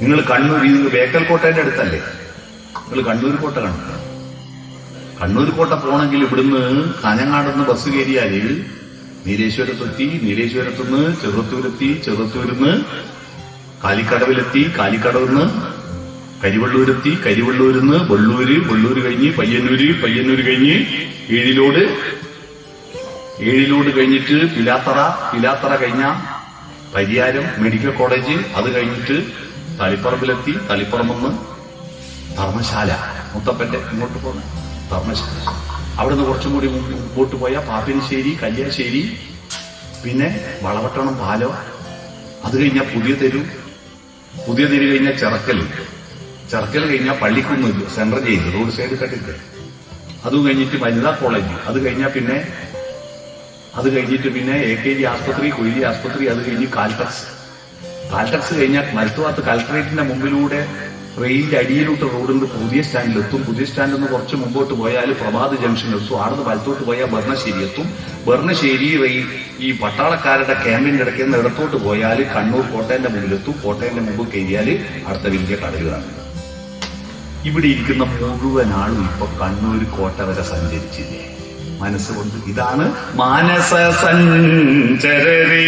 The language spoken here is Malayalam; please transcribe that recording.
നിങ്ങൾ കണ്ണൂർ ഇത് ബേക്കൽ കോട്ടയുടെ അടുത്തല്ലേ? നിങ്ങൾ കണ്ണൂർ കോട്ട കണ്ടു? കണ്ണൂർ കോട്ട പോണെങ്കിൽ ഇവിടുന്ന് കാഞ്ഞങ്ങാടുന്ന് ബസ് കയറിയാല് നീലേശ്വരത്തെത്തി, നീലേശ്വരത്തുനിന്ന് ചെറുത്തൂരെത്തി, ചെറുത്തൂരിന്ന് കാലിക്കടവിലെത്തി, കാലിക്കടവിന്ന് കരിവള്ളൂരെത്തി, കരിവള്ളൂരിന്ന് വെള്ളൂര്, വെള്ളൂര് കഴിഞ്ഞ് പയ്യന്നൂര്, പയ്യന്നൂര് കഴിഞ്ഞ് ഏഴിലോട് കഴിഞ്ഞിട്ട് പിലാത്തറ, പിലാത്തറ കഴിഞ്ഞ പരിയാരം മെഡിക്കൽ കോളേജ്, അത് കഴിഞ്ഞിട്ട് തളിപ്പറമ്പിലെത്തി, തളിപ്പറമ്പെന്ന് ധർമ്മശാല, മുത്തപ്പന്റെ ഇങ്ങോട്ട് പോകുന്ന ധർമ്മശാല, അവിടുന്ന് കുറച്ചും കൂടി മുമ്പോട്ട് പോയ പാപ്പിനിശ്ശേരി, കല്യാശ്ശേരി, പിന്നെ വളവട്ടണം പാലം, അത് കഴിഞ്ഞാൽ പുതിയ തെരു കഴിഞ്ഞാൽ ചെറക്കൽ കഴിഞ്ഞാൽ Pallikkunnu central jail road side കട്ടിട്ട്, അതും കഴിഞ്ഞിട്ട് വനിതാ കോളേജ്, അത് കഴിഞ്ഞിട്ട് പിന്നെ AKG ആസ്പത്രി, കൊയിലി ആസ്പത്രി, അത് കഴിഞ്ഞ് കാൽട്ടക്സ് കഴിഞ്ഞാൽ മലത്തുവാത്ത് കളക്ടറേറ്റിന്റെ മുമ്പിലൂടെ റെയിലിന്റെ അടിയിലോട്ട് റോഡിന്റെ പുതിയ സ്റ്റാൻഡിലെത്തും. പുതിയ സ്റ്റാൻഡിൽ നിന്ന് കുറച്ച് മുമ്പോട്ട് പോയാൽ പ്രഭാത് ജംഗ്ഷനിലെത്തും. ആടുന്ന് വലത്തോട്ട് പോയാൽ ബർണശ്ശേരി എത്തും. ബർണശ്ശേരി ഈ പട്ടാളക്കാരുടെ ക്യാമ്പിന്റെ ഇടയ്ക്ക് നിന്ന് ഇടത്തോട്ട് പോയാൽ കണ്ണൂർ കോട്ടയന്റെ മുമ്പിലെത്തും. കോട്ടയന്റെ മുമ്പ് കയറിയാൽ അടുത്ത വലിയ കടലുകളാണ്. ഇവിടെ ഇരിക്കുന്ന മുഴുവൻ ആളും ഇപ്പൊ കണ്ണൂർ കോട്ട വരെ സഞ്ചരിച്ചില്ലേ മനസ്സുകൊണ്ട്? ഇതാണ് മാനസ സഞ്ചരരേ.